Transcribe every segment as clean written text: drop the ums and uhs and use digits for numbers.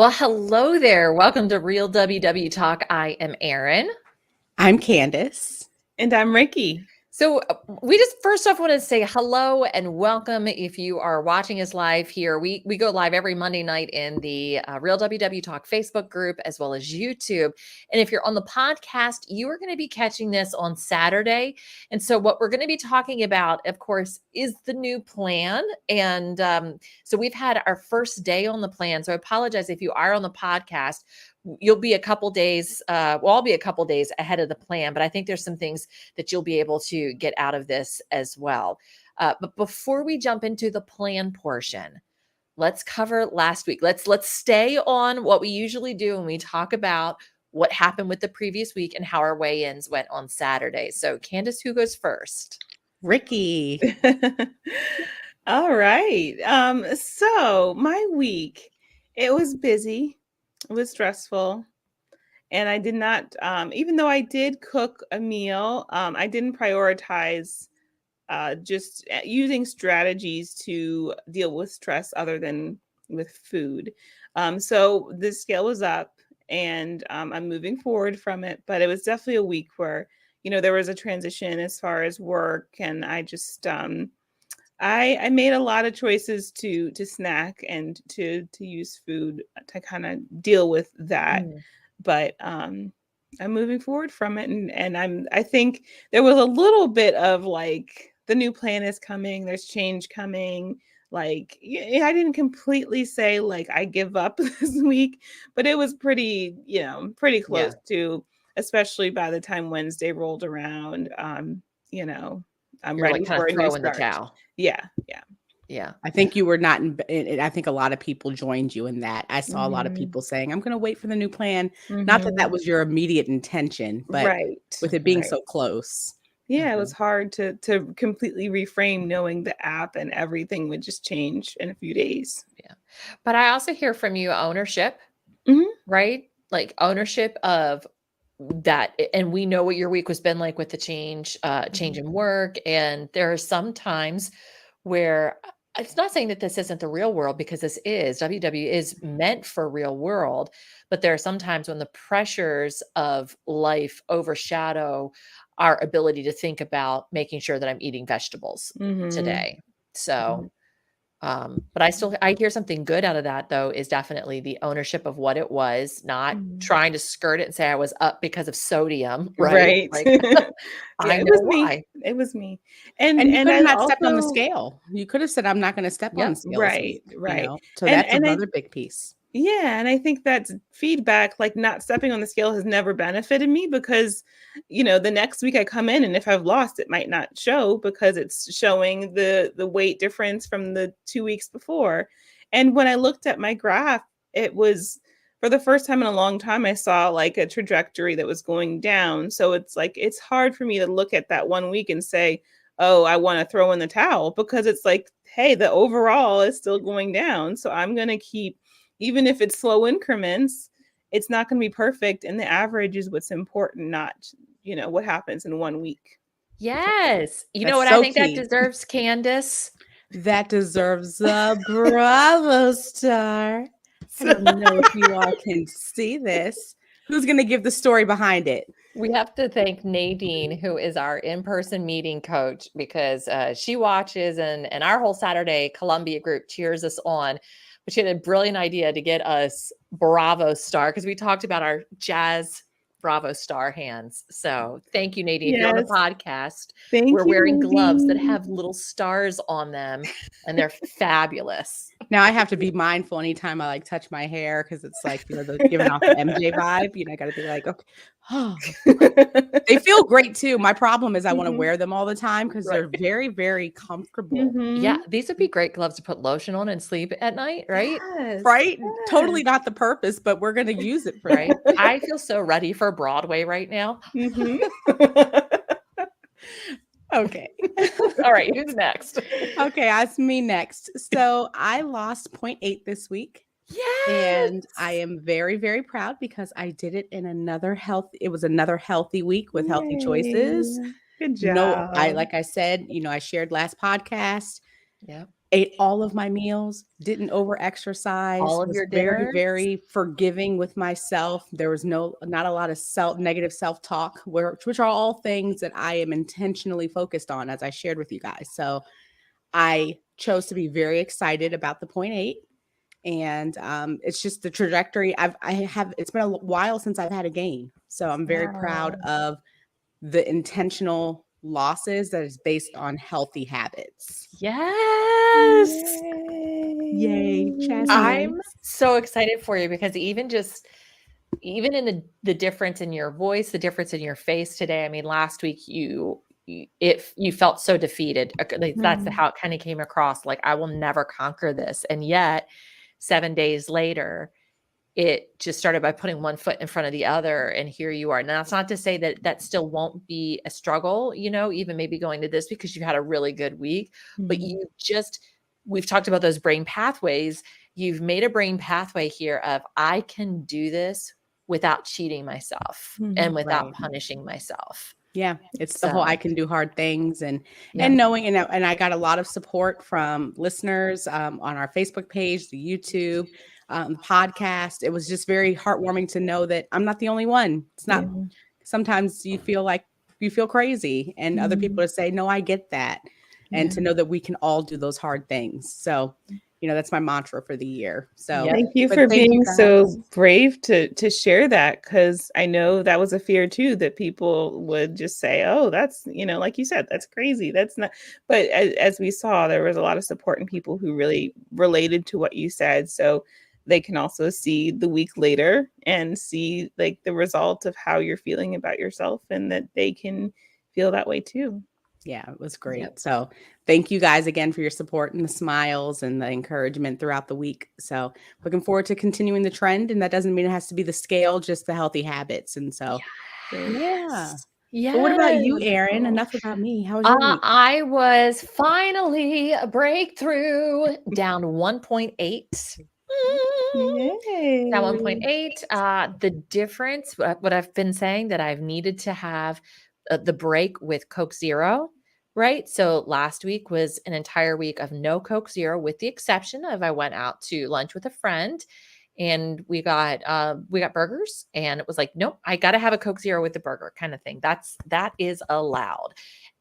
Well, hello there. Welcome to Real WW Talk. I am Erin. I'm Candice. And I'm Rikki. So we just first off want to say hello and welcome if you are watching us live here. We go live every Monday night in the Real WW Talk Facebook group as well as YouTube. And if you're on the podcast, you are going to be catching this on Saturday. And so what we're going to be talking about, of course, is the new plan. And so we've had our first day on the plan. So I apologize if you are on the podcast. You'll be a couple days, I'll be a couple days ahead of the plan, but I think there's some things that you'll be able to get out of this as well. But before we jump into the plan portion, let's cover last week. Let's stay on what we usually do when we talk about what happened with the previous week and how our weigh-ins went on Saturday. So Candice, who goes first? Rikki. All right. So my week, it was busy. It was stressful. And I did not, even though I did cook a meal, I didn't prioritize just using strategies to deal with stress other than with food. So the scale was up and I'm moving forward from it. But it was definitely a week where, there was a transition as far as work. And I just, I made a lot of choices to snack and to use food to kind of deal with that. But I'm moving forward from it. And I think there was a little bit of like, the new plan is coming, there's change coming. Like, I didn't completely say like I give up this week, but it was pretty close to, especially by the time Wednesday rolled around. I'm You're ready like kind for of a new throwing the start. towel. Yeah. I think you were not I think a lot of people joined you in that. I saw a lot of people saying, I'm going to wait for the new plan. Not that that was your immediate intention, but with it being so close. Yeah, it was hard to completely reframe knowing the app and everything would just change in a few days. Yeah. But I also hear from you ownership, right? Like ownership of that. And we know what your week has been like with the change in work. And there are some times where it's not saying that this isn't the real world, because this is WW is meant for real world, but there are some times when the pressures of life overshadow our ability to think about making sure that I'm eating vegetables today. So but I hear something good out of that, though, is definitely the ownership of what it was, not trying to skirt it and say I was up because of sodium, right? Like, I know why. It was me. And you could have not stepped on the scale. You could have said, I'm not going to step on the scale. Right. So that's another big piece. Yeah. And I think that feedback, like not stepping on the scale, has never benefited me because, the next week I come in and if I've lost, it might not show because it's showing the weight difference from the 2 weeks before. And when I looked at my graph, it was, for the first time in a long time, I saw like a trajectory that was going down. So it's like, it's hard for me to look at that 1 week and say, oh, I want to throw in the towel, because it's like, hey, the overall is still going down. So I'm going to keep, even if it's slow increments, it's not going to be perfect. And the average is what's important, not, what happens in 1 week. Yes. You know what I think that deserves, Candice? That deserves a Bravo star. I don't know if you all can see this. Who's going to give the story behind it? We have to thank Nadine, who is our in-person meeting coach, because she watches and our whole Saturday Columbia group cheers us on. But she had a brilliant idea to get us Bravo star, because we talked about our jazz Bravo star hands. So thank you, Nadine. If you're on the podcast, we're wearing gloves that have little stars on them, and they're fabulous. Now I have to be mindful anytime I like touch my hair, because it's like, giving off the MJ vibe. I got to be like, okay. Oh. They feel great too. My problem is I want to wear them all the time because they're very, very comfortable. Yeah, these would be great gloves to put lotion on and sleep at night, right? Yes, right? Yes. Totally not the purpose, but we're going to use it for right. I feel so ready for Broadway right now. Okay. All right. Who's next? Okay. That's me next. So I lost 0.8 this week. Yes. And I am very, very proud because I did it in another healthy week with healthy choices. Good job. Like I said, I shared last podcast. Yeah. ate all of my meals, didn't over exercise, All of was your very, dinners? very forgiving with myself. There was not a lot of negative self-talk, which are all things that I am intentionally focused on, as I shared with you guys. So I chose to be very excited about the 0.8. And it's just the trajectory. It's been a while since I've had a gain. So I'm very proud of the intentional losses that is based on healthy habits. Yes. Yay, I'm chassis. so excited for you because even in the difference in your voice, the difference in your face today. I mean, last week you felt so defeated. Like, that's how it kind of came across. Like, I will never conquer this. And yet 7 days later, it just started by putting one foot in front of the other. And here you are. Now, that's not to say that that still won't be a struggle, even maybe going to this because you had a really good week, but we've talked about those brain pathways. You've made a brain pathway here of, I can do this without cheating myself and without Right. punishing myself. Yeah, it's the whole I can do hard things and knowing, and I got a lot of support from listeners on our Facebook page, the YouTube, the podcast. It was just very heartwarming to know that I'm not the only one. It's not. Sometimes you feel like you feel crazy, and other people say, "No, I get that," and to know that we can all do those hard things. So, that's my mantra for the year. So thank you for being so brave to share that, because I know that was a fear too, that people would just say, oh, that's, like you said, that's crazy. That's not. But as we saw, there was a lot of support and people who really related to what you said. So they can also see the week later and see like the result of how you're feeling about yourself, and that they can feel that way too. Yeah, it was great. So thank you guys again for your support and the smiles and the encouragement throughout the week. So looking forward to continuing the trend. And that doesn't mean it has to be the scale, just the healthy habits. And so, yeah. Yeah. But what about you, Erin? Enough about me. How was your week? I was finally a breakthrough down 1.8. Yay. Down 1.8. The difference, what I've been saying, that I've needed to have the break with Coke Zero, right? So last week was an entire week of no Coke Zero, with the exception of I went out to lunch with a friend and we got burgers, and it was like, nope, I got to have a Coke Zero with the burger kind of thing. That is allowed.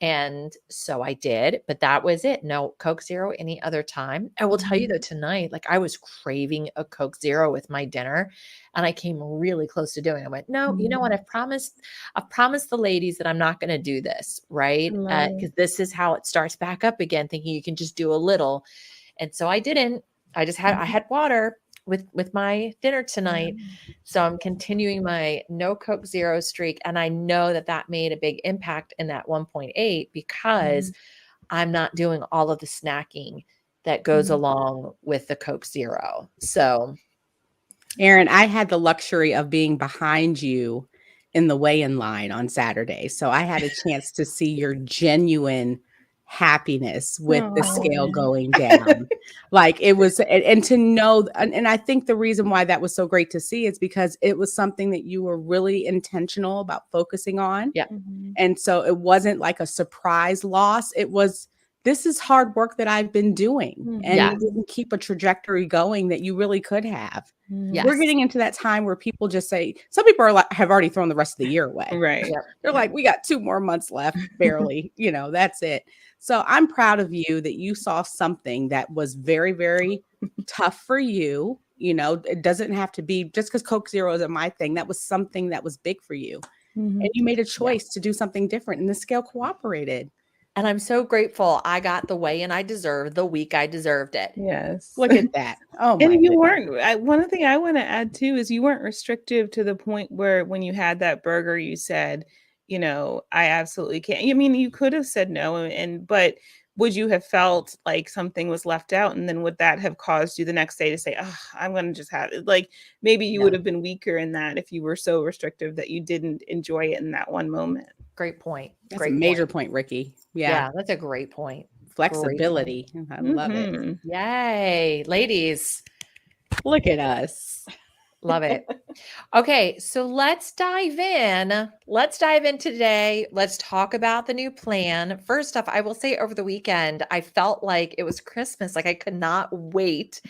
And so I did, but that was it. No Coke Zero any other time. I will tell you though, tonight, like, I was craving a Coke Zero with my dinner, and I came really close to doing it. I went, no, you know what? I've promised the ladies that I'm not going to do this, right? Because this is how it starts back up again, thinking you can just do a little. And so I didn't. I had water with my dinner tonight. So I'm continuing my no Coke Zero streak. And I know that made a big impact in that 1.8, because I'm not doing all of the snacking that goes along with the Coke Zero. So, Erin, I had the luxury of being behind you in the weigh-in line on Saturday. So I had a chance to see your genuine happiness with the scale going down. Like, it was, and to know, and I think the reason why that was so great to see is because it was something that you were really intentional about focusing on. yeah. And so it wasn't like a surprise loss. It was, this is hard work that I've been doing, and you didn't keep a trajectory going that you really could have. Yes. We're getting into that time where people just say, some people are like, have already thrown the rest of the year away. Right. Yep. They're like, we got 2 more months left, barely, that's it. So I'm proud of you that you saw something that was very, very tough for you. It doesn't have to be just because Coke Zero isn't my thing. That was something that was big for you. And you made a choice to do something different, and the scale cooperated. And I'm so grateful I got the weigh-in I deserved the week I deserved it. Yes. Look at that. Oh my And you goodness. weren't, one thing I want to add too is you weren't restrictive to the point where when you had that burger, you said, I absolutely can't. I mean, you could have said no, but would you have felt like something was left out? And then would that have caused you the next day to say, oh, I'm going to just have it? Like, maybe you would have been weaker in that if you were so restrictive that you didn't enjoy it in that one moment. Great point. That's a major point, Rikki. Yeah, that's a great point. Flexibility. I love it. Yay. Ladies. Look at us. Love it. Okay, so let's dive in. Let's dive in today. Let's talk about the new plan. First off, I will say over the weekend, I felt like it was Christmas. Like I could not wait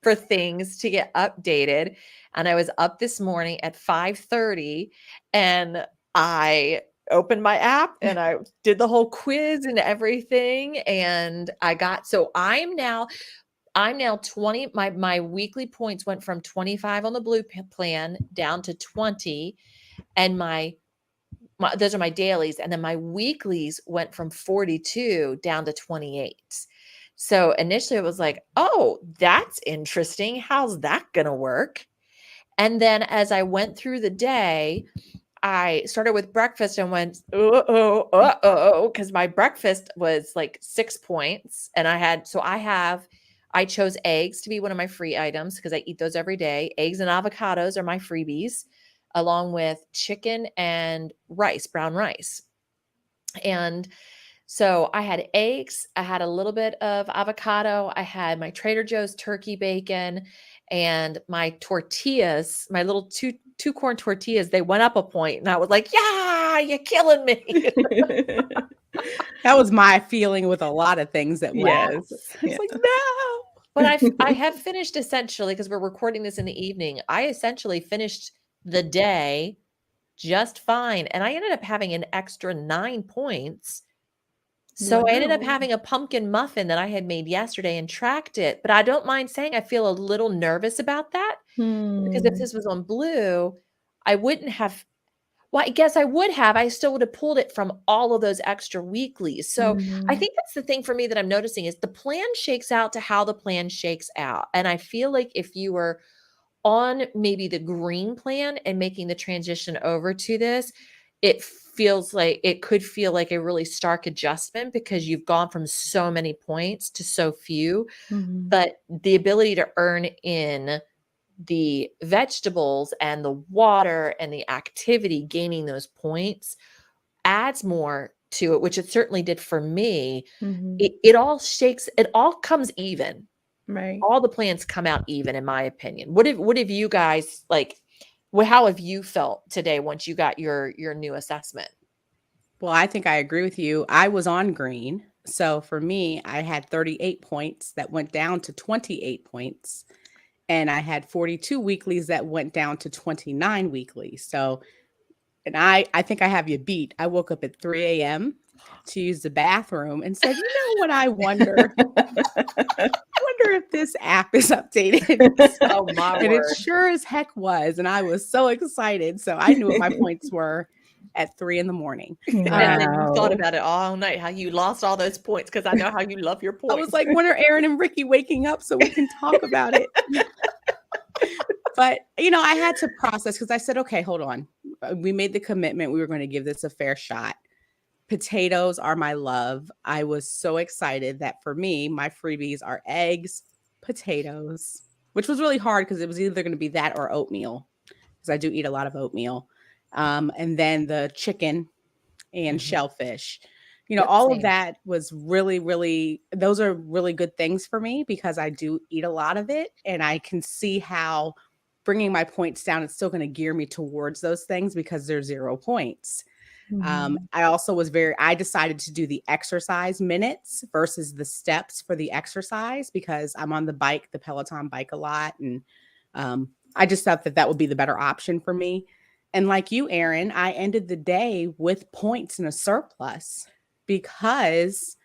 for things to get updated. And I was up this morning at 5:30 and I opened my app and I did the whole quiz and everything. And I'm now 20. My weekly points went from 25 on the blue plan down to 20, and my those are my dailies, and then my weeklies went from 42 down to 28. So initially it was like, oh, that's interesting. How's that gonna work? And then as I went through the day, I started with breakfast and went, because my breakfast was like 6 points. And I chose eggs to be one of my free items because I eat those every day. Eggs and avocados are my freebies, along with chicken and rice, brown rice. And so I had eggs, I had a little bit of avocado, I had my Trader Joe's turkey bacon, and my tortillas, my little two corn tortillas, they went up a point, and I was like, yeah, you're killing me. That was my feeling with a lot of things that went. Yes. It's like, no. But I have finished essentially, because we're recording this in the evening, I essentially finished the day just fine. And I ended up having an extra 9 points. So I ended up Wow. having a pumpkin muffin that I had made yesterday and tracked it. But I don't mind saying I feel a little nervous about that because if this was on blue, I wouldn't have. Well, I guess I would have. I still would have pulled it from all of those extra weeklies. So I think that's the thing for me that I'm noticing is the plan shakes out to how the plan shakes out. And I feel like if you were on maybe the green plan and making the transition over to this, it could feel like a really stark adjustment because you've gone from so many points to so few. But the ability to earn in the vegetables and the water and the activity, gaining those points adds more to it, which it certainly did for me. It all comes even. Right. All the plans come out even, in my opinion. What have you guys like? How have you felt today once you got your new assessment? Well, I think I agree with you. I was on green. So for me, I had 38 points that went down to 28 points. And I had 42 weeklies that went down to 29 weeklies. So, and I think I have you beat. I woke up at 3 a.m. to use the bathroom and said, you know what, I wonder if this app is updated. Oh, my And word. it sure as heck was. And I was so excited. So I knew what my points were at 3 a.m. And then you thought about it all night, how you lost all those points, because I know how you love your points. I was like, when are Erin and Rikki waking up so we can talk about it? But, I had to process because I said, okay, hold on. We made the commitment. We were going to give this a fair shot. Potatoes are my love. I was so excited that for me, my freebies are eggs, potatoes, which was really hard because it was either going to be that or oatmeal because I do eat a lot of oatmeal. And then the chicken and shellfish. All of that was really, really, those are really good things for me because I do eat a lot of it. And I can see how bringing my points down, it's still going to gear me towards those things because they're 0 points. I also I decided to do the exercise minutes versus the steps for the exercise because I'm on the bike, the Peloton bike a lot. And I just thought that would be the better option for me. And like you, Erin, I ended the day with points in a surplus because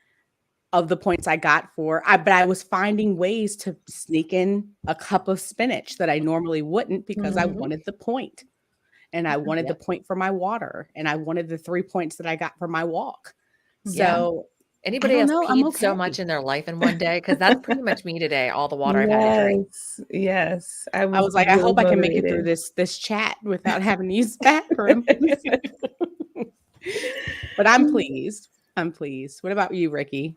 of the points I got but I was finding ways to sneak in a cup of spinach that I normally wouldn't because I wanted the point. And I wanted the point for my water. And I wanted the 3 points that I got for my walk. So anybody else peed so much in their life in one day? Because that's pretty much me today, all the water I've had to drink. Yes. I was like, I hope I can make it through this chat without having to use the bathroom. But I'm pleased. What about you, Rikki?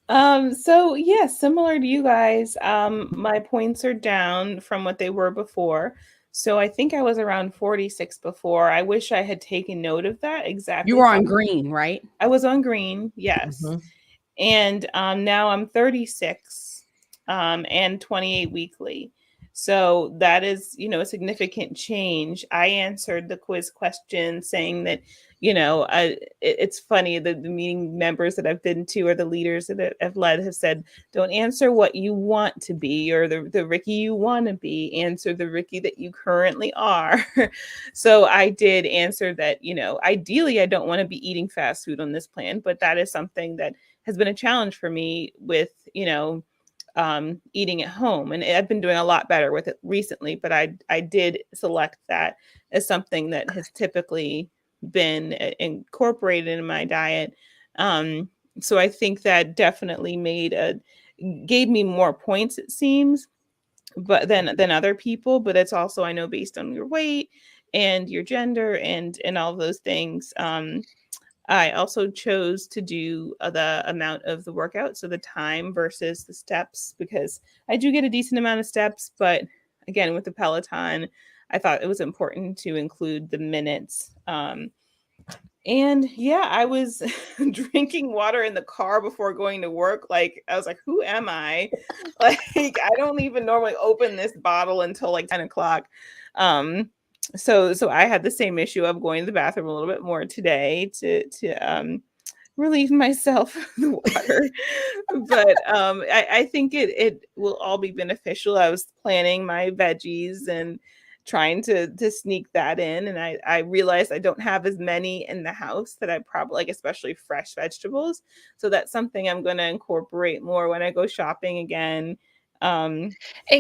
So yeah, similar to you guys, my points are down from what they were before. So I think I was around 46 before. I wish I had taken note of that exactly. You were on green, right? I was on green, yes. And now I'm 36 and 28 weekly. So that is, a significant change. I answered the quiz question saying that, it's funny that the meeting members that I've been to or the leaders that I've led have said, don't answer what you want to be or the Rikki you want to be, answer the Rikki that you currently are. So I did answer that, ideally I don't want to be eating fast food on this plan, but that is something that has been a challenge for me with, eating at home. And I've been doing a lot better with it recently, but I did select that as something that has typically been incorporated in my diet. So I think that definitely gave me more points, it seems, but than other people. But it's also, I know, based on your weight and your gender and all of those things. I also chose to do the amount of the workout, so the time versus the steps, because I do get a decent amount of steps. But again, with the Peloton, I thought it was important to include the minutes. And yeah, I was drinking water in the car before going to work. Like, I was like, who am I? Like, I don't even normally open this bottle until like 10 o'clock. So I had the same issue of going to the bathroom a little bit more today to relieve myself of the water. But I think it will all be beneficial. I was planning my veggies and trying to sneak that in, and I realized I don't have as many in the house that I probably like, especially fresh vegetables. So that's something I'm going to incorporate more when I go shopping again. And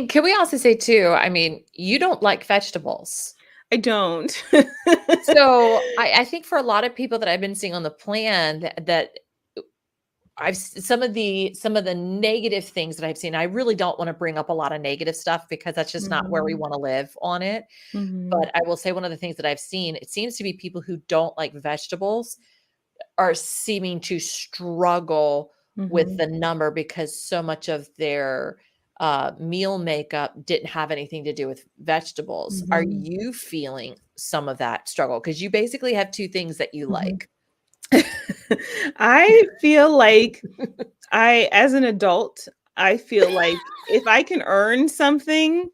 can we also say too, I mean, you don't like vegetables. I don't. So I think for a lot of people that I've been seeing on the plan that some of the negative things that I've seen, I really don't want to bring up a lot of negative stuff because that's just not where we want to live on it. But I will say one of the things that I've seen, it seems to be people who don't like vegetables are seeming to struggle with the number because so much of their meal makeup didn't have anything to do with vegetables. Are you feeling some of that struggle? Because you basically have two things that you like. I feel like as an adult, I feel like if I can earn something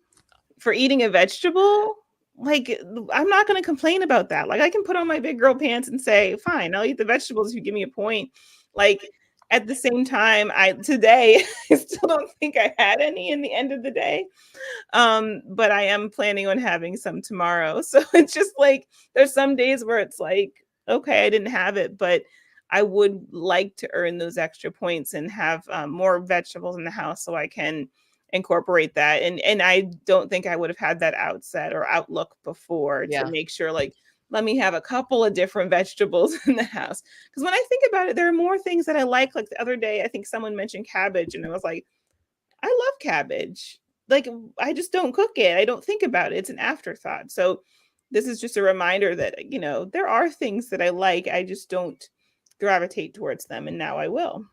for eating a vegetable, like, I'm not going to complain about that. Like, I can put on my big girl pants and say, fine, I'll eat the vegetables if you give me a point. Like, at the same time, today, I still don't think I had any in the end of the day. But I am planning on having some tomorrow. So it's just like, there's some days where it's like, okay, I didn't have it, but I would like to earn those extra points and have more vegetables in the house so I can incorporate that. And I don't think I would have had that outlook before to make sure, like, let me have a couple of different vegetables in the house. Because when I think about it, there are more things that I like. Like the other day, I think someone mentioned cabbage and I was like, I love cabbage. Like, I just don't cook it. I don't think about it. It's an afterthought. So this is just a reminder that, there are things that I like. I just don't gravitate towards them. And now I will.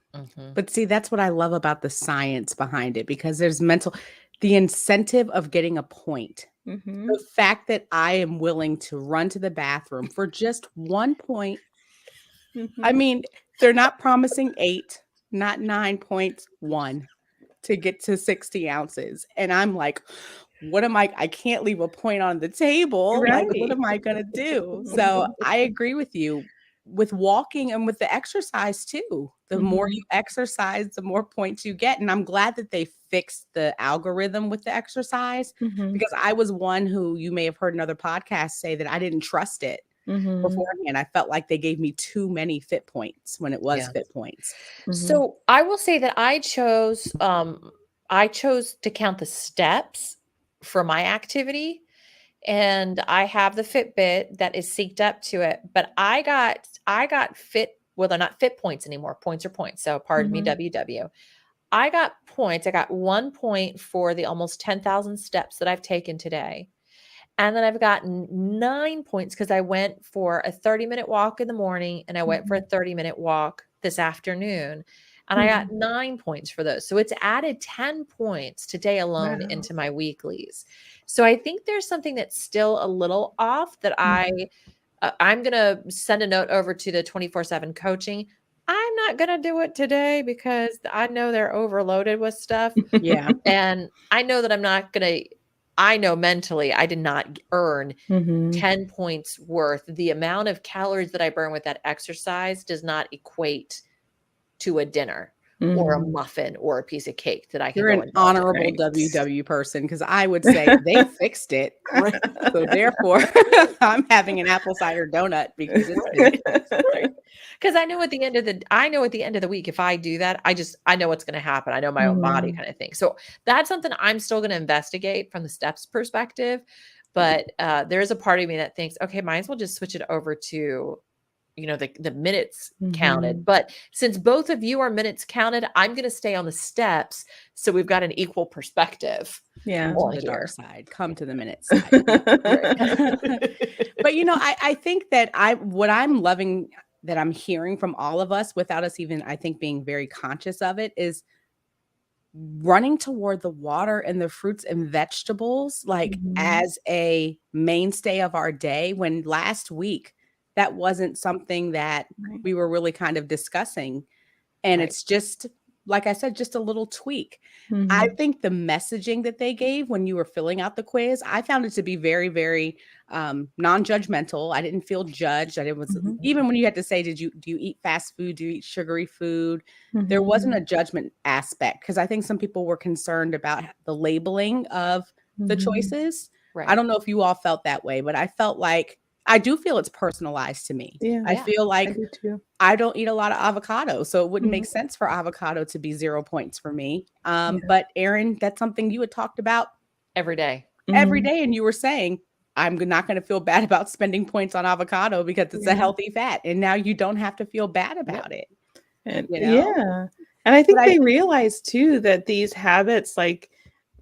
But see, that's what I love about the science behind it, because there's the incentive of getting a point. The fact that I am willing to run to the bathroom for just 1 point. I mean, they're not promising 8, not 9 points, 1 to get to 60 ounces. And I'm like, I can't leave a point on the table. Right. Like, what am I going to do? So I agree with you with walking and with the exercise too. The more you exercise, the more points you get. And I'm glad that they fixed the algorithm with the exercise, because I was one who, you may have heard another podcast say that I didn't trust it beforehand. I felt like they gave me too many fit points when it was fit points. So I will say that I chose to count the steps for my activity, and I have the Fitbit that is synced up to it, but I got fit. Well, they're not fit points anymore. Points are points. So pardon me, WW. I got points. I got 1 point for the almost 10,000 steps that I've taken today. And then I've gotten 9 points because I went for a 30-minute walk in the morning and I went for a 30-minute walk this afternoon. And I got 9 points for those. So it's added 10 points today alone into my weeklies. So I think there's something that's still a little off that I'm going to send a note over to the 24/7 coaching. I'm not going to do it today because I know they're overloaded with stuff. Yeah. And I know that I'm not going to I know mentally I did not earn Mhm. 10 points worth. The amount of calories that I burn with that exercise does not equate to a dinner or a Mhm. muffin or a piece of cake that I can You're go an indulge in. honorable Right. WW person because I would say they fixed it. Right? So therefore, I'm having an apple cider donut because it's been fixed. Right. Because I know at the end of the week, if I do that, I know what's going to happen. I know my own body Mhm. kind of thing. So that's something I'm still going to investigate from the steps perspective. But there is a part of me that thinks, okay, might as well just switch it over to, the minutes counted. Mhm. But since both of you are minutes counted, I'm going to stay on the steps. So we've got an equal perspective Yeah. Come to on the dark here. side. Come to the minute side. But I think that what I'm loving that I'm hearing from all of us without us even, I think, being very conscious of it is running toward the water and the fruits and vegetables like Mhm. as a mainstay of our day, when last week that wasn't something that Right. we were really kind of discussing. And Right. it's just, like I said, just a little tweak. I Mhm. think the messaging that they gave when you were filling out the quiz, I found it to be very, very non-judgmental. I didn't feel judged. I was Mhm. even when you had to say, do you eat fast food? Do you eat sugary food? There wasn't Mhm. a judgment aspect because I think some people were concerned about the labeling of the Mhm. choices. I Right. don't know if you all felt that way, but I felt like I do feel it's personalized to me. Yeah. I Yeah. feel I like do too. I don't eat a lot of avocado, so it wouldn't Mhm. make sense for avocado to be 0 points for me. Yeah. But Erin, that's something you had talked about Every day. every Mhm. day, and you were saying, I'm not going to feel bad about spending points on avocado because it's a Yeah. healthy fat, and now you don't have to feel bad Yep. about it, And you know? yeah. And I But think they realize too that these habits, like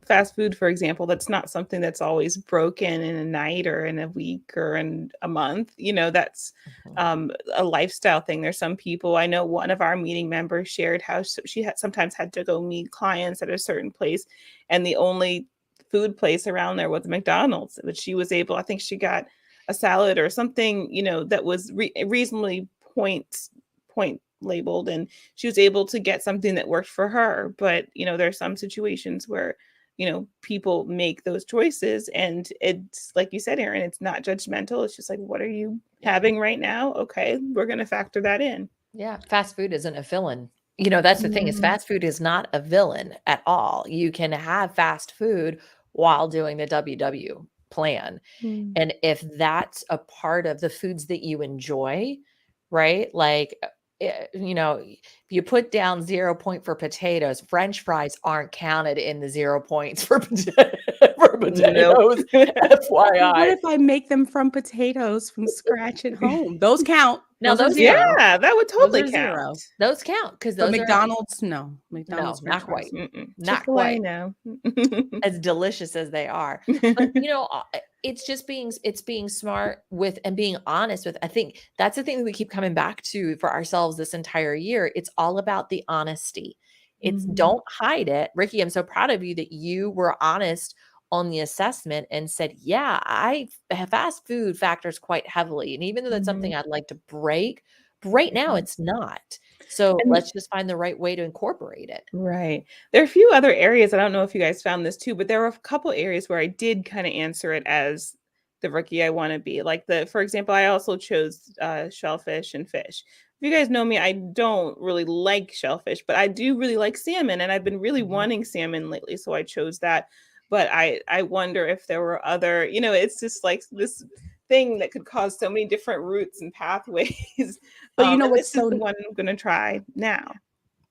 fast food, for example, that's not something that's always broken in a night or in a week or in a month. That's Mhm. a lifestyle thing. There's some people, I know one of our meeting members shared how she had sometimes had to go meet clients at a certain place, and the only food place around there was McDonald's. But she was able, I think she got a salad or something, that was reasonably point labeled, and she was able to get something that worked for her. But there's some situations where people make those choices, and it's like you said, Erin, it's not judgmental. It's just like, what are you Yeah. having right now? Okay, we're going to factor that in. Yeah. Fast food isn't a villain. That's the thing, is Mhm. fast food is not a villain at all. You can have fast food while doing the WW plan. Mm. And if that's a part of the foods that you enjoy, right? Like, if you put down 0 point for potatoes, French fries aren't counted in the 0 points for, for Nope. potatoes, well, what FYI. if I make them from potatoes from scratch at home? Those count. Now Those are those 0. count. Yeah, that would Those totally are 0. count. Those count because But those are McDonald's, no. no, McDonald's French not fries. quite. Mm-mm. Not Chick-fil-A, quite. no. As delicious as they are. But it's just being smart with and being honest with. I think that's the thing that we keep coming back to for ourselves this entire year. It's all about the honesty. It's Mhm. don't hide it. Rikki, I'm so proud of you that you were honest on the assessment and said, yeah, fast food factors quite heavily. And even though that's Mhm. something I'd like to break, but right now Mhm. it's not. So And let's just find the right way to incorporate it. right. There are a few other areas, I don't know if you guys found this too, but there were a couple areas where I did kinda answer it as the rookie I wanna be. Like, for example, I also chose, shellfish and fish. If you guys know me, I don't really like shellfish, but I do really like salmon, and I've been really Mhm. wanting salmon lately, so I chose that. But I wonder if there were other, it's just like this thing that could cause so many different routes and pathways. But you know And what's this is the so one I'm gonna try now.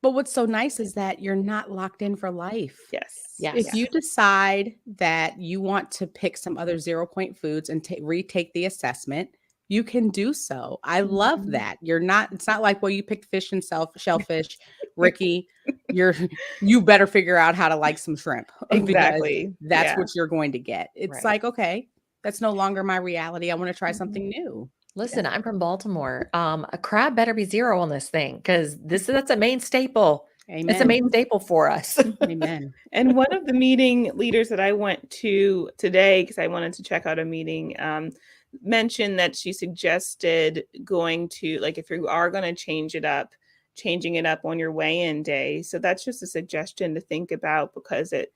But what's so nice is that you're not locked in for life. Yes. If Yeah. Yes. you decide that you want to pick some other 0 point foods and retake the assessment, you can do so. I love Mhm. that. It's not like, well, you picked fish and shellfish, Rikki, you're, you better figure out how to like some shrimp because Exactly. that's Yeah. what you're going to get. It's Right. like, okay, that's no longer my reality. I want to try Mhm. something new. Listen, I'm from Baltimore. A crab better be 0 on this thing because that's a main staple. It's a Amen. main staple for us. Amen. And one of the meeting leaders that I went to today, because I wanted to check out a meeting, mentioned that she suggested going to, like, if you are going to changing it up on your weigh-in day. So that's just a suggestion to think about, because it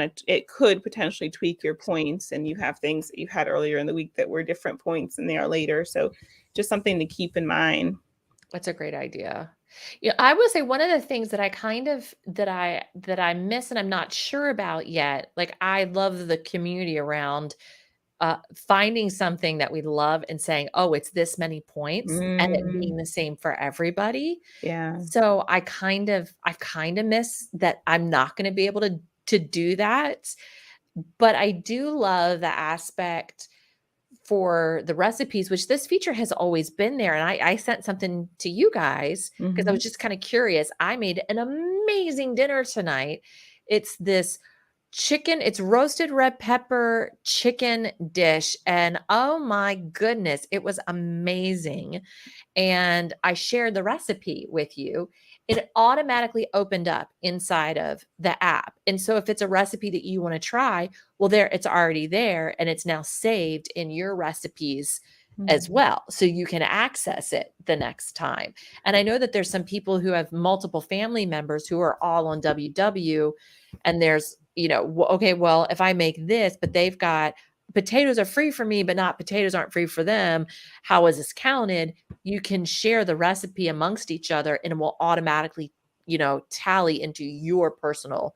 it could potentially tweak your points, and you have things that you had earlier in the week that were different points than they are later. So just something to keep in mind. That's a great idea. Yeah, I would say one of the things that I miss and I'm not sure about yet. Like I love the community around finding something that we love and saying, "Oh, it's this many points," and it being the same for everybody. Yeah. So I kind of miss that I'm not going to be able to do that. But I do love the aspect for the recipes, which this feature has always been there. And I sent something to you guys because I was just kind of curious. I made an amazing dinner tonight. It's this chicken, it's roasted red pepper chicken dish. And oh my goodness, it was amazing. And I shared the recipe with you. It automatically opened up inside of the app. And so if it's a recipe that you want to try, well, there it's already there and it's now saved in your recipes as well. So you can access it the next time. And I know that there's some people who have multiple family members who are all on WW, and there's, okay, well, if I make this, but they've got potatoes are free for me, but not potatoes aren't free for them. How is this counted? You can share the recipe amongst each other and it will automatically, tally into your personal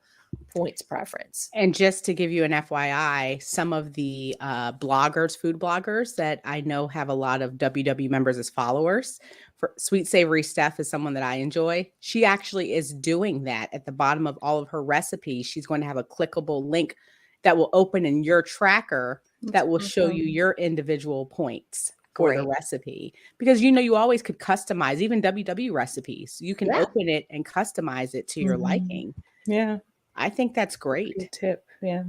points preference. And just to give you an FYI, some of the food bloggers that I know have a lot of WW members as followers, for Sweet Savory Steph is someone that I enjoy. She actually is doing that at the bottom of all of her recipes. She's going to have a clickable link that will open in your tracker that will show you your individual points for the recipe. Because you always could customize even WW recipes. You can open it and customize it to your liking. Yeah. I think that's great. Good tip. Yeah.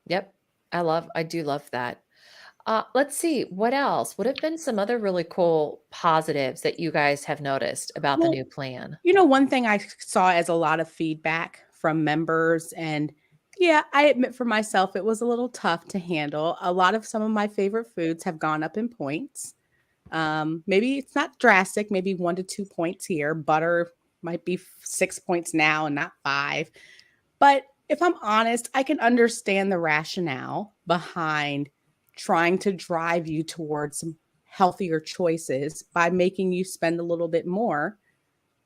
Yep. I do love that. Let's see what else. What have been some other really cool positives that you guys have noticed about the new plan? One thing I saw as a lot of feedback from members, and yeah, I admit for myself, it was a little tough to handle. A lot of some of my favorite foods have gone up in points. Maybe it's not drastic, maybe 1 to 2 points here. Butter might be 6 points now and not 5. But if I'm honest, I can understand the rationale behind trying to drive you towards some healthier choices by making you spend a little bit more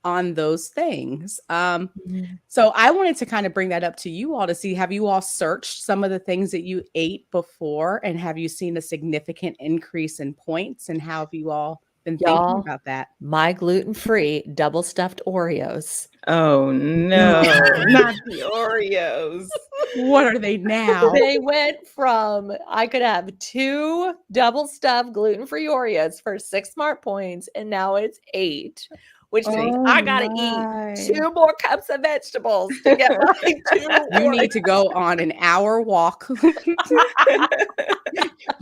on those things. So I wanted to kind of bring that up to you all to see, have you all searched some of the things that you ate before, and have you seen a significant increase in points, and how have you all been thinking about that? My gluten-free double stuffed Oreos. Oh no, not the Oreos. What are they now? They went from, I could have 2 double stuffed gluten-free Oreos for 6 smart points, and now it's 8, which means I gotta eat 2 more cups of vegetables to get my 2 You need to go on an hour walk.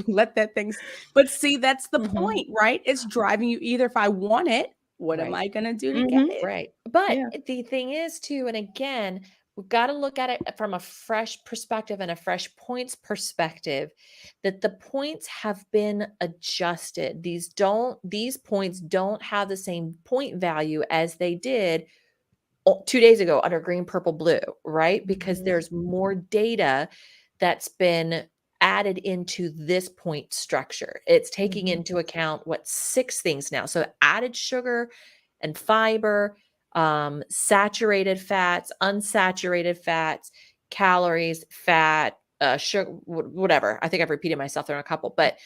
Let that thing. But see, that's the point, right? It's driving you either. If I want it, what am I going to do to get it? Right. But the thing is too, and again, we've got to look at it from a fresh perspective and a fresh points perspective, that the points have been adjusted. These points don't have the same point value as they did 2 days ago under green, purple, blue, right? Because there's more data that's been added into this point structure. It's taking into account 6 things now. So added sugar and fiber, saturated fats, unsaturated fats, calories, fat, sugar, whatever. I think I've repeated myself there on a couple, but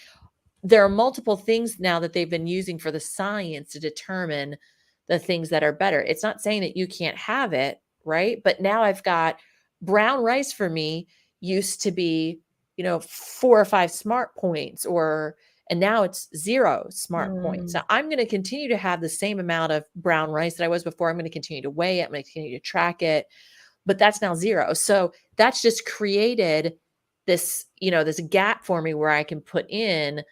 there are multiple things now that they've been using for the science to determine the things that are better. It's not saying that you can't have it, right? But now I've got brown rice for me used to be 4 or 5 smart points, and now it's 0 smart points. So I'm going to continue to have the same amount of brown rice that I was before. I'm going to continue to weigh it. I'm going to continue to track it, but that's now 0. So that's just created this, this gap for me where I can put in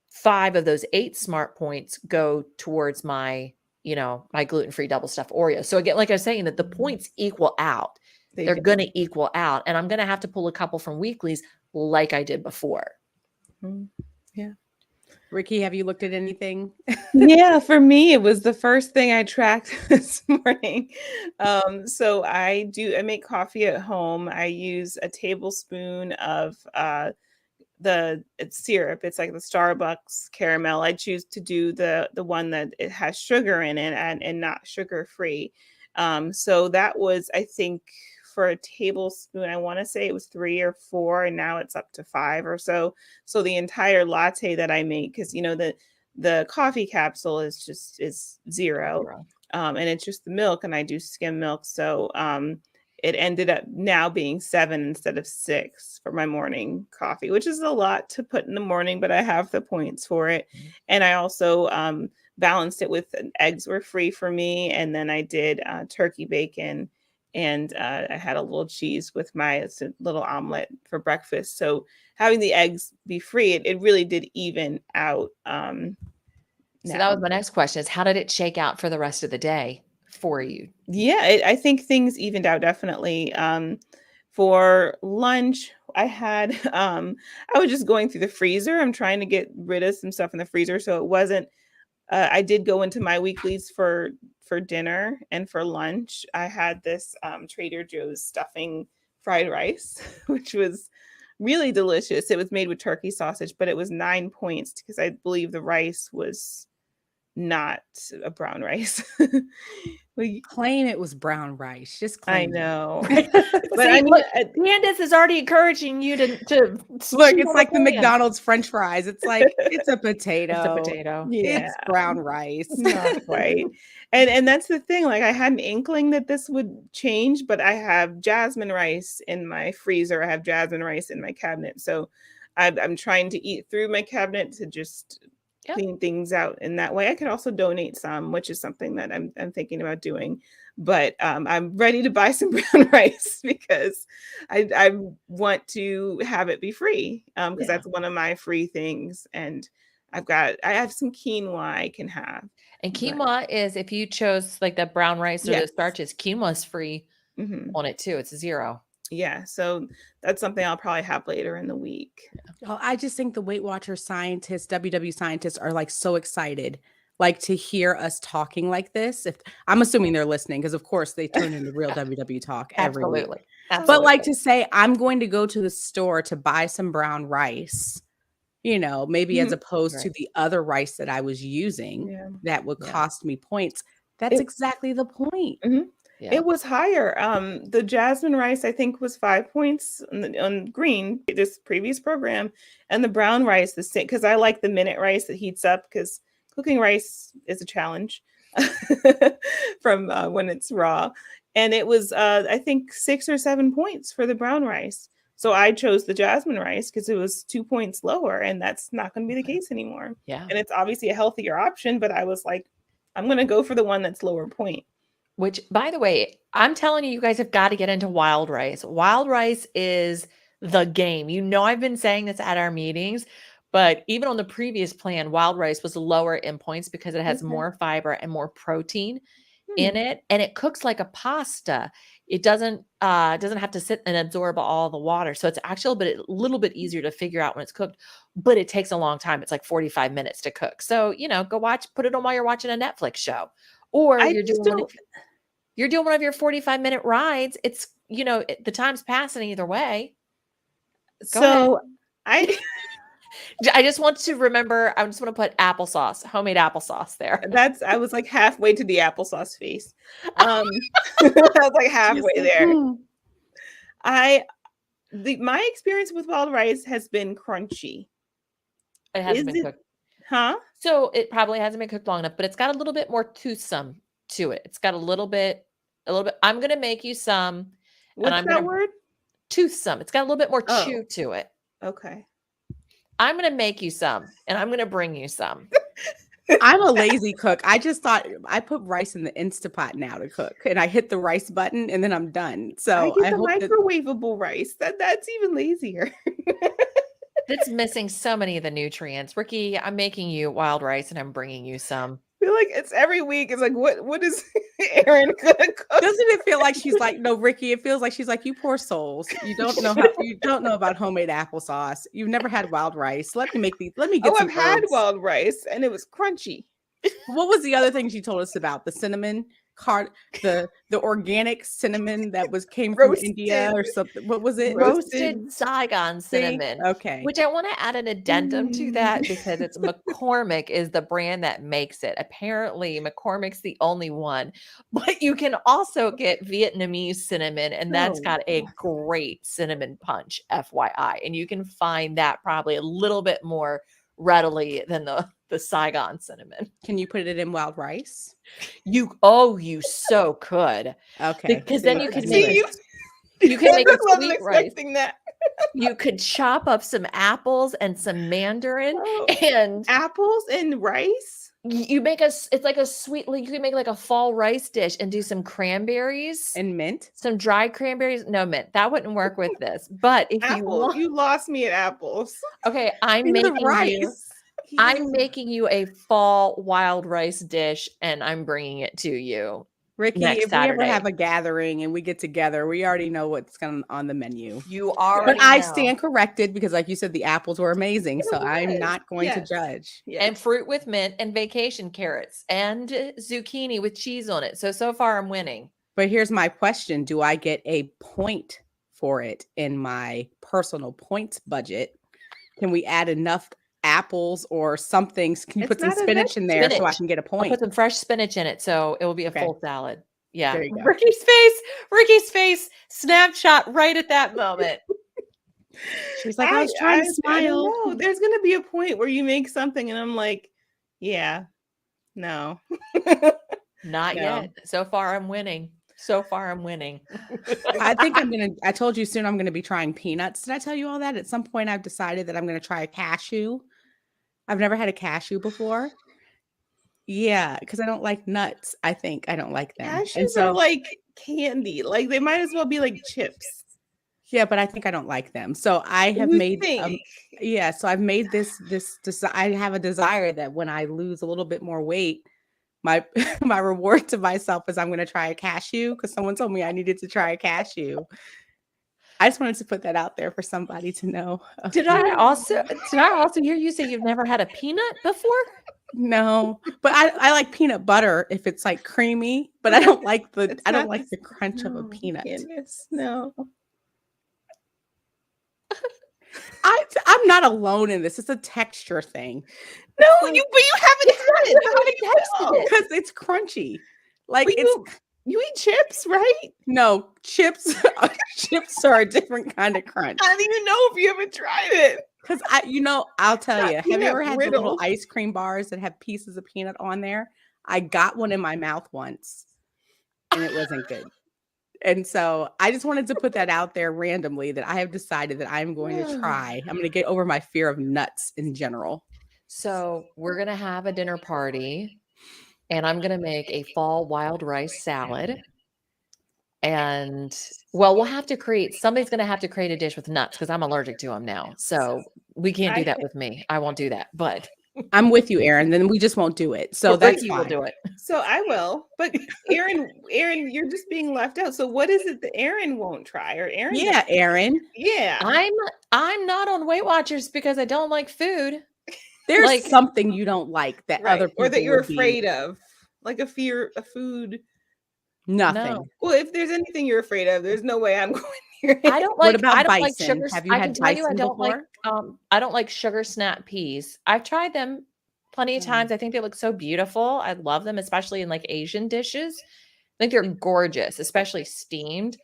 5 of those 8 smart points go towards my, my gluten-free double stuffed Oreo. So again, like I was saying, that the points equal out. They're going to equal out. And I'm going to have to pull a couple from weeklies like I did before. Yeah. Rikki, have you looked at anything? Yeah, for me, it was the first thing I tracked this morning. So I make coffee at home. I use a tablespoon of it's syrup. It's like the Starbucks caramel. I choose to do the one that it has sugar in it and not sugar free. So that was, I think, for a tablespoon, I want to say it was 3 or 4, and now it's up to 5 or so. So the entire latte that I make, because the coffee capsule is 0, Zero. and it's just the milk, and I do skim milk. So it ended up now being 7 instead of 6 for my morning coffee, which is a lot to put in the morning, but I have the points for it. And I also balanced it with eggs were free for me. And then I did turkey bacon, and I had a little cheese with my little omelet for breakfast. So having the eggs be free, it really did even out. So that was my next question, is how did it shake out for the rest of the day for you? Yeah, I think things evened out definitely. For lunch, I had I was just going through the freezer. I'm trying to get rid of some stuff in the freezer, so it wasn't. I did go into my weeklies for dinner, and for lunch, I had this Trader Joe's stuffing fried rice, which was really delicious. It was made with turkey sausage, but it was 9 points because I believe the rice was not a brown rice. Claim it was brown rice. Just I claim know. it. But See, I mean, look, Candice is already encouraging you to Look, it's like the plan. McDonald's French fries. It's like, it's a potato. It's a potato. yeah, It's brown rice. not quite. And that's the thing. Like, I had an inkling that this would change, but I have jasmine rice in my freezer. I have jasmine rice in my cabinet. So I'm trying to eat through my cabinet to just Yep. clean things out in that way. I could also donate some, which is something that I'm thinking about doing. But I'm ready to buy some brown rice because I want to have it be free, because that's one of my free things. And I have some quinoa I can have. And But quinoa is, if you chose like the brown rice or the yes. starches, quinoa is free Mhm. on it too. It's 0. Yeah, so that's something I'll probably have later in the week. Oh, I just think the Weight Watchers scientists, WW scientists are like so excited, like to hear us talking like this. If I'm assuming they're listening, because of course they tune into real WW talk every week. Absolutely. But like to say, I'm going to go to the store to buy some brown rice, maybe as opposed to Right. the other rice that I was using Yeah. that would Yeah. cost me points. That's It- exactly the point. Mhm. Yeah. It was higher. The jasmine rice, I think, was 5 points on green, this previous program, and the brown rice the same, because I like the minute rice that heats up, because cooking rice is a challenge from when it's raw. And it was, I think, 6 or 7 points for the brown rice. So I chose the jasmine rice because it was 2 points lower, and that's not going to be the case anymore. Yeah. And it's obviously a healthier option, but I was like, I'm going to go for the one that's lower point. Which, by the way, I'm telling you, you guys have got to get into wild rice. Wild rice is the game. I've been saying this at our meetings, but even on the previous plan, wild rice was lower in points because it has Okay. more fiber and more protein in it, and it cooks like a pasta. It doesn't have to sit and absorb all the water. So it's actually a little bit easier to figure out when it's cooked, but it takes a long time. It's like 45 minutes to cook. So, put it on while you're watching a Netflix show, or I just don't. you're doing one of your 45-minute rides. It's, the time's passing either way. So I just want to remember, I just want to put applesauce, homemade applesauce there. I was like halfway to the applesauce face. I was like halfway there. My experience with wild rice has been crunchy. It hasn't been cooked. Huh? So it probably hasn't been cooked long enough, but it's got a little bit more toothsome to it. It's got a little bit. I'm going to make you some. What's that word? Toothsome. It's got a little bit more chew to it. Okay. I'm going to make you some, and I'm going to bring you some. I'm a lazy cook. I just thought I put rice in the Instapot now to cook, and I hit the rice button, and then I'm done. So I get the microwavable rice. That's even lazier. It's missing so many of the nutrients. Rikki, I'm making you wild rice, and I'm bringing you some. feel like it's every week. It's like, what is Erin gonna cook? Doesn't it feel like she's like, no, Rikki? It feels like she's like, you poor souls. You don't know about homemade applesauce. You've never had wild rice. Let me get some I've had herbs. wild rice and it was crunchy. What was the other thing she told us about? The cinnamon the organic cinnamon that came from India or something. What was it? Roasted Saigon cinnamon. Okay. Which I want to add an addendum to that because it's McCormick is the brand that makes it. Apparently, McCormick's the only one, but you can also get Vietnamese cinnamon, and that's got a great cinnamon punch, FYI. And you can find that probably a little bit more readily than the Saigon cinnamon. Can you put it in wild rice? You so could. Okay. Because then you can make you can make a sweet rice. That. You could chop up some apples and some mandarin and apples and rice. You make it's like a sweet, like you can make like a fall rice dish and do some cranberries and mint, some dried cranberries. No mint, that wouldn't work with this. But if you lost me at apples. Okay, I'm making you a fall wild rice dish, and I'm bringing it to you. Rikki, if Saturday. We ever have a gathering and we get together, we already know what's going on the menu. You are, but I stand corrected because, like you said, the apples were amazing. So I'm not going to judge. Yes. And fruit with mint and vacation carrots and zucchini with cheese on it. So far, I'm winning. But here's my question: do I get a point for it in my personal points budget? Can we add enough apples or something? Can you put some spinach in there so I can get a point? I'll put some fresh spinach in it, so it will be a full salad. Yeah. There you go. Rikki's face snapshot right at that moment. She's like, I was trying to smile. No, there's gonna be a point where you make something and I'm like, yeah, no. Not yet. So far I'm winning. I think I told you soon I'm going to be trying peanuts. Did I tell you all that? At some point I've decided that I'm going to try a cashew. I've never had a cashew before. Yeah, because I don't like nuts. I think I don't like them. Cashews are like candy. Like they might as well be like chips. Yeah, but I think I don't like them. So I have made so I've made this I have a desire that when I lose a little bit more weight, my reward to myself is I'm going to try a cashew because someone told me I needed to try a cashew. I just wanted to put that out there for somebody to know. Did I also hear you say you've never had a peanut before? No, but I like peanut butter if it's like creamy, but I don't like the crunch of a peanut. Candice, no. I'm not alone in this. It's a texture thing. No, but you haven't had it because it's crunchy. Like you eat chips, right? No, chips are a different kind of crunch. I don't even know if you haven't tried it. Because I'll tell you. Have you ever had the little ice cream bars that have pieces of peanut on there? I got one in my mouth once, and it wasn't good. And so I just wanted to put that out there randomly that I have decided that I'm going to try. I'm going to get over my fear of nuts in general. So we're going to have a dinner party and I'm going to make a fall wild rice salad. And somebody's going to have to create a dish with nuts because I'm allergic to them now. So we can't do that with me. I won't do that, but I'm with you, Erin. Then we just won't do it. So that's fine. Will do it. So I will. But Erin, you're just being left out. So what is it that Erin won't try? Or Erin? Yeah, Erin. Yeah. I'm not on Weight Watchers because I don't like food. There's something you don't like that other people or that you're afraid of, like a food. Nothing. No. Well, if there's anything you're afraid of, there's no way I'm going here. I don't like. What about bison? Like sugar. Have you had bison before? I don't like sugar snap peas. I've tried them plenty of times. I think they look so beautiful. I love them, especially in like Asian dishes. I think they're gorgeous, especially steamed.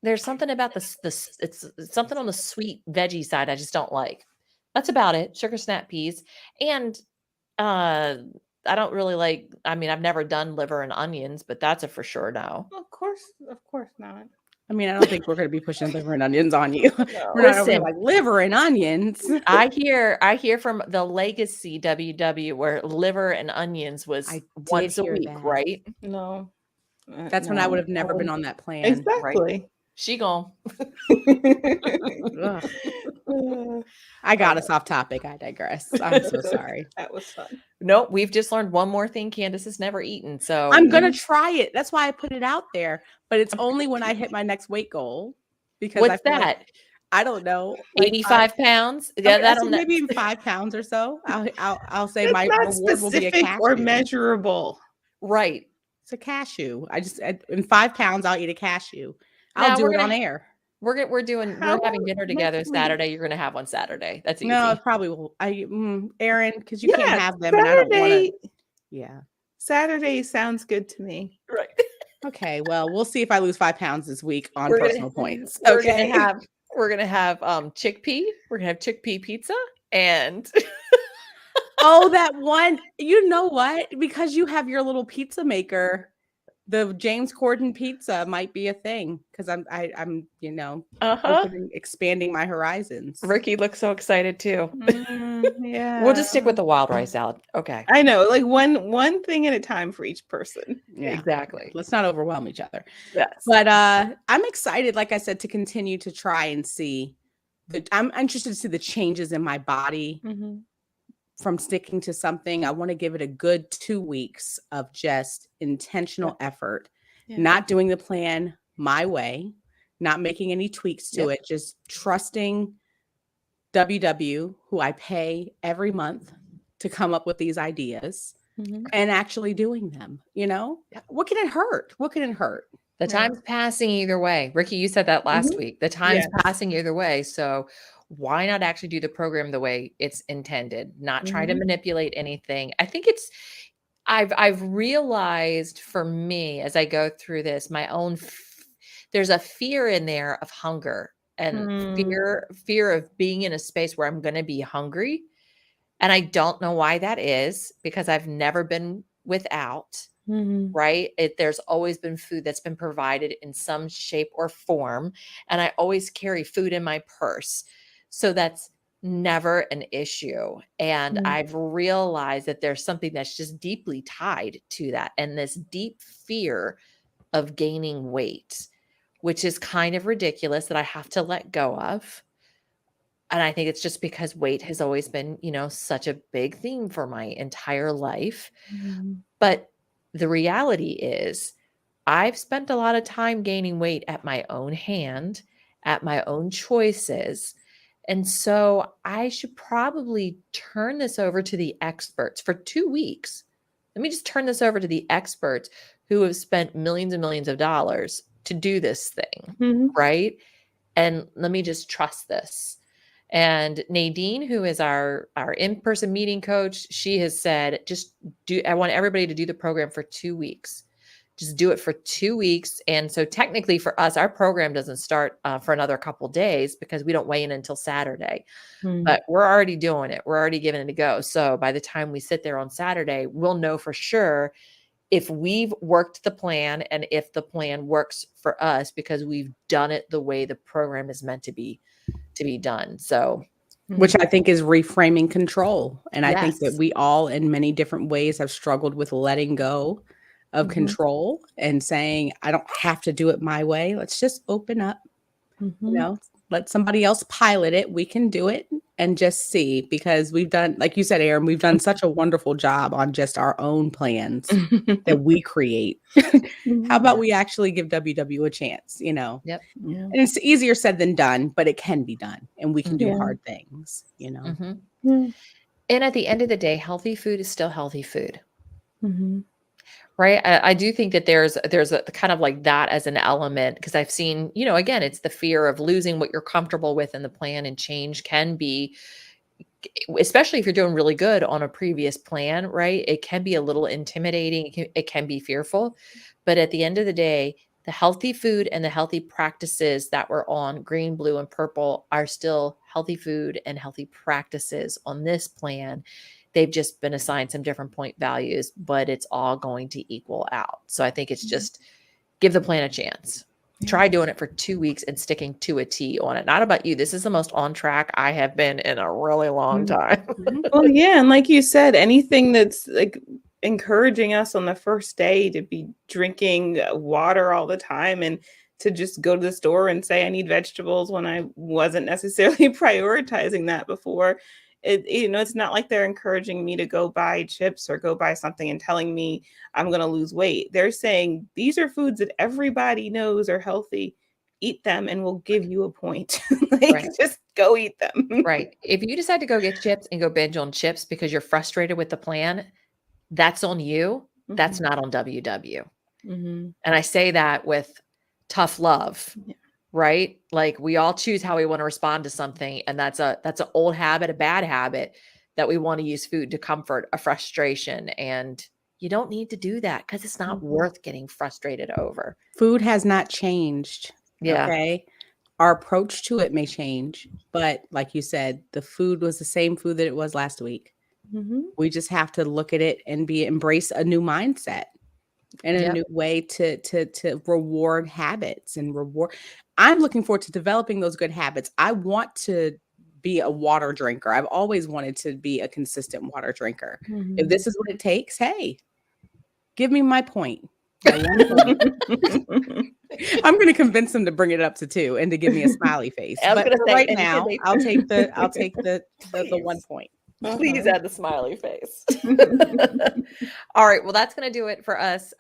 There's something about it's something on the sweet veggie side I just don't like. That's about it. Sugar snap peas. And I don't really like, I've never done liver and onions, but that's a for sure no. Of course not. I don't think we're going to be pushing liver and onions on you. No. We're not like liver and onions. I hear from the legacy WW where liver and onions was once a week, right? No. That's when I would have never been on that plan. Exactly. Right? She gone. I got us off topic. I digress. I'm so sorry. That was fun. Nope, we've just learned one more thing Candice has never eaten. So I'm going to try it. That's why I put it out there. But it's only when I hit my next weight goal, because I what's feel that? like, I don't know, like 85 pounds? I Yeah, mean, I that'll said maybe even 5 pounds or so. I'll say That's my not reward will be a specific or cashew. measurable. right. It's a cashew. In 5 pounds, I'll eat a cashew. I'll Now do it on air. We're How having dinner together lovely. Saturday. You're gonna have one Saturday. That's easy. No, it probably will. Erin, because you can't Yeah, have them, and I don't want to. Yeah. Saturday sounds good to me. Right. Okay. Well, we'll see if I lose 5 pounds this week on We're personal gonna points. we're Okay. gonna have chickpea. We're gonna have chickpea pizza and Oh, that one. You know what? Because you have your little pizza maker, the James Corden pizza might be a thing, because I'm expanding my horizons. Rikki looks so excited too. Yeah. We'll just stick with the wild rice salad. Okay. I know, like one thing at a time for each person. Yeah. Exactly. Let's not overwhelm each other. Yes. But I'm excited, like I said, to continue to try and see. I'm interested to see the changes in my body from sticking to something. I want to give it a good 2 weeks of just intentional effort, not doing the plan my way, not making any tweaks to it, just trusting WW, who I pay every month to come up with these ideas, and actually doing them. What can it hurt? What can it hurt? The time's passing either way. Rikki, you said that last week. The time's passing either way. So why not actually do the program the way it's intended? Not try to manipulate anything. I think I've realized for me as I go through this, my own there's a fear in there of hunger and fear of being in a space where I'm going to be hungry. And I don't know why that is, because I've never been without. Right? There's always been food that's been provided in some shape or form. And I always carry food in my purse. So that's never an issue. And I've realized that there's something that's just deeply tied to that. And this deep fear of gaining weight, which is kind of ridiculous that I have to let go of. And I think it's just because weight has always been, such a big theme for my entire life. But the reality is I've spent a lot of time gaining weight at my own hand, at my own choices. And so I should probably turn this over to the experts for 2 weeks. Let me just turn this over to the experts who have spent millions and millions of dollars to do this thing, right? And let me just trust this. And Nadine, who is our in-person meeting coach, she has said, I want everybody to do the program for 2 weeks. Just do it for 2 weeks. And so technically for us, our program doesn't start for another couple days because we don't weigh in until Saturday, but we're already doing it. We're already giving it a go. So by the time we sit there on Saturday, we'll know for sure if we've worked the plan and if the plan works for us, because we've done it the way the program is meant to be done. So, which I think is reframing control. And I think that we all in many different ways have struggled with letting go of control and saying, I don't have to do it my way. Let's just open up, let somebody else pilot it. We can do it and just see, because we've done, like you said, Erin, we've done such a wonderful job on just our own plans that we create. How about we actually give WW a chance, Yep. And it's easier said than done, but it can be done, and we can do hard things, And at the end of the day, healthy food is still healthy food. Right. I do think that there's a kind of like that as an element, because I've seen, again, it's the fear of losing what you're comfortable with in the plan, and change can be, especially if you're doing really good on a previous plan, right? It can be a little intimidating. It can be fearful, but at the end of the day, the healthy food and the healthy practices that were on green, blue, and purple are still healthy food and healthy practices on this plan. They've just been assigned some different point values, but it's all going to equal out. So I think it's just give the plan a chance. Try doing it for 2 weeks and sticking to a T on it. Not about you. This is the most on track I have been in a really long time. Well, yeah. And like you said, anything that's like encouraging us on the first day to be drinking water all the time and to just go to the store and say I need vegetables when I wasn't necessarily prioritizing that before. It's not like they're encouraging me to go buy chips or go buy something and telling me I'm going to lose weight. They're saying these are foods that everybody knows are healthy. Eat them and we'll give you a point. Just go eat them. Right. If you decide to go get chips and go binge on chips because you're frustrated with the plan, that's on you. That's not on WW. And I say that with tough love, right? Like we all choose how we want to respond to something. And that's an old habit, a bad habit that we want to use food to comfort a frustration. And you don't need to do that because it's not worth getting frustrated over. Food has not changed. Yeah. Okay. Our approach to it may change, but like you said, the food was the same food that it was last week. We just have to look at it and embrace a new mindset and a new way to reward habits and reward. I'm looking forward to developing those good habits. I want to be a water drinker. I've always wanted to be a consistent water drinker. If this is what it takes, hey, give me my point. I'm going to convince them to bring it up to 2 and to give me a smiley face. But for right now, I'll take the 1 point. Please add the smiley face. All right. Well, that's going to do it for us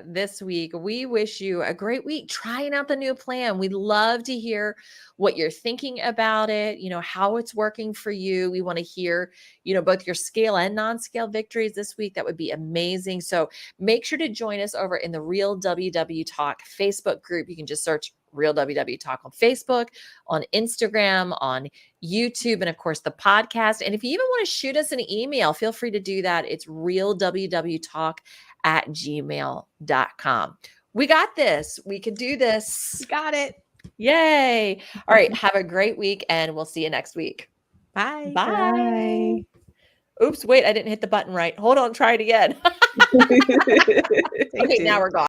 this week. We wish you a great week trying out the new plan. We'd love to hear what you're thinking about it, how it's working for you. We want to hear, both your scale and non-scale victories this week. That would be amazing. So make sure to join us over in the Real WW Talk Facebook group. You can just search Real WW Talk on Facebook, on Instagram, on YouTube, and of course the podcast. And if you even want to shoot us an email, feel free to do that. It's realwwtalk@gmail.com. We got this. We can do this. Got it. Yay. All right. Have a great week and we'll see you next week. Bye. Bye. Oops. Wait, I didn't hit the button right. Hold on. Try it again. Okay, now we're gone.